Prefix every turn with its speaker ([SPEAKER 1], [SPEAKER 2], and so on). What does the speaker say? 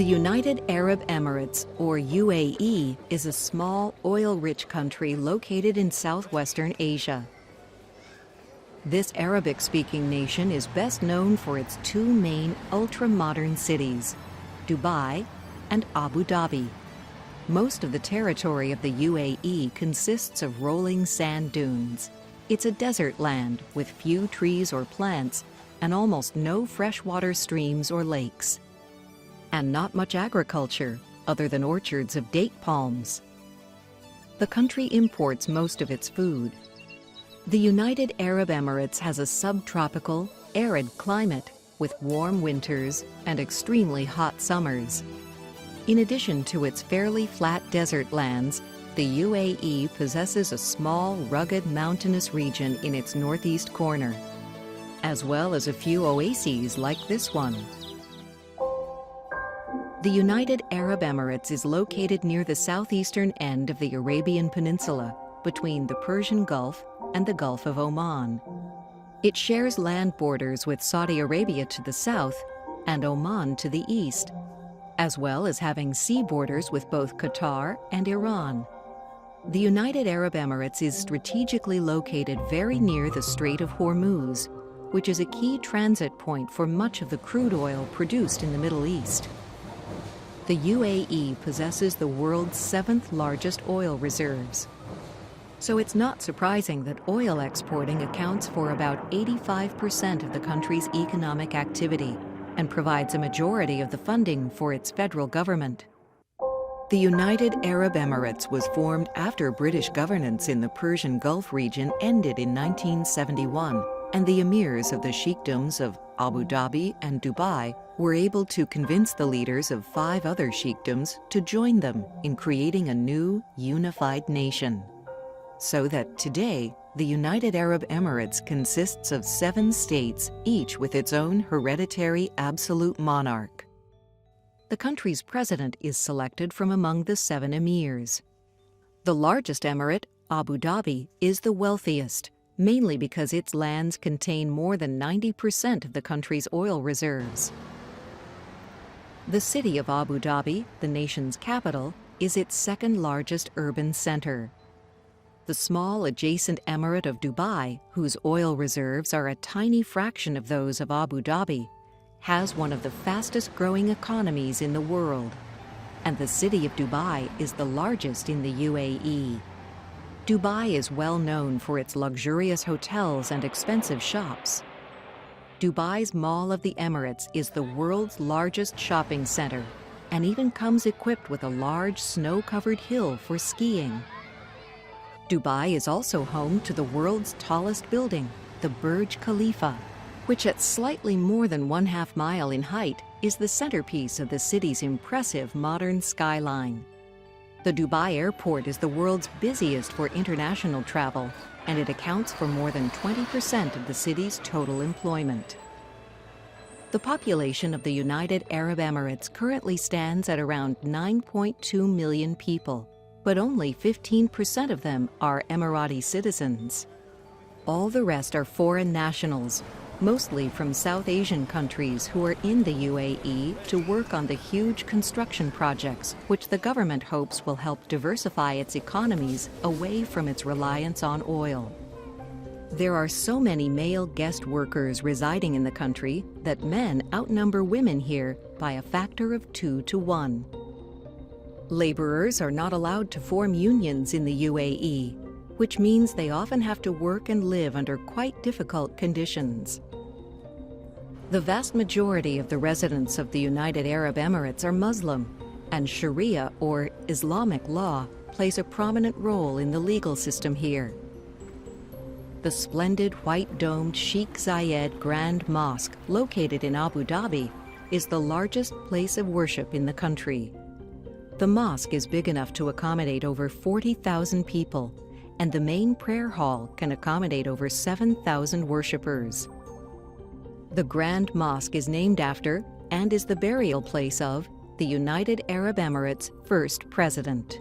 [SPEAKER 1] The United Arab Emirates, or UAE, is a small, oil-rich country located in southwestern Asia. This Arabic-speaking nation is best known for its two main ultra-modern cities, Dubai and Abu Dhabi. Most of the territory of the UAE consists of rolling sand dunes. It's a desert land with few trees or plants and almost no freshwater streams or lakes. And not much agriculture, other than orchards of date palms. The country imports most of its food. The United Arab Emirates has a subtropical, arid climate with warm winters and extremely hot summers. In addition to its fairly flat desert lands, the UAE possesses a small, rugged mountainous region in its northeast corner, as well as a few oases like this one. The United Arab Emirates is located near the southeastern end of the Arabian Peninsula, between the Persian Gulf and the Gulf of Oman. It shares land borders with Saudi Arabia to the south and Oman to the east, as well as having sea borders with both Qatar and Iran. The United Arab Emirates is strategically located very near the Strait of Hormuz, which is a key transit point for much of the crude oil produced in the Middle East. The UAE possesses the world's seventh largest oil reserves. So it's not surprising that oil exporting accounts for about 85% of the country's economic activity and provides a majority of the funding for its federal government. The United Arab Emirates was formed after British governance in the Persian Gulf region ended in 1971, and the emirs of the sheikdoms of Abu Dhabi and Dubai were able to convince the leaders of 5 other sheikdoms to join them in creating a new, unified nation. So that today, the United Arab Emirates consists of 7 states, each with its own hereditary absolute monarch. The country's president is selected from among the 7 emirs. The largest emirate, Abu Dhabi, is the wealthiest, mainly because its lands contain more than 90% of the country's oil reserves. The city of Abu Dhabi, the nation's capital, is its second largest urban center. The small adjacent emirate of Dubai, whose oil reserves are a tiny fraction of those of Abu Dhabi, has one of the fastest growing economies in the world. And the city of Dubai is the largest in the UAE. Dubai is well known for its luxurious hotels and expensive shops. Dubai's Mall of the Emirates is the world's largest shopping center and even comes equipped with a large snow-covered hill for skiing. Dubai is also home to the world's tallest building, the Burj Khalifa, which at slightly more than 1/2 mile in height is the centerpiece of the city's impressive modern skyline. The Dubai airport is the world's busiest for international travel, and it accounts for more than 20% of the city's total employment. The population of the United Arab Emirates currently stands at around 9.2 million people, but only 15% of them are Emirati citizens. All the rest are foreign nationals, mostly from South Asian countries who are in the UAE to work on the huge construction projects which the government hopes will help diversify its economies away from its reliance on oil. There are so many male guest workers residing in the country that men outnumber women here by a factor of 2 to 1. Laborers are not allowed to form unions in the UAE, which means they often have to work and live under quite difficult conditions. The vast majority of the residents of the United Arab Emirates are Muslim, and Sharia, or Islamic law, plays a prominent role in the legal system here. The splendid white-domed Sheikh Zayed Grand Mosque, located in Abu Dhabi, is the largest place of worship in the country. The mosque is big enough to accommodate over 40,000 people, and the main prayer hall can accommodate over 7,000 worshippers. The Grand Mosque is named after and is the burial place of the United Arab Emirates' first president.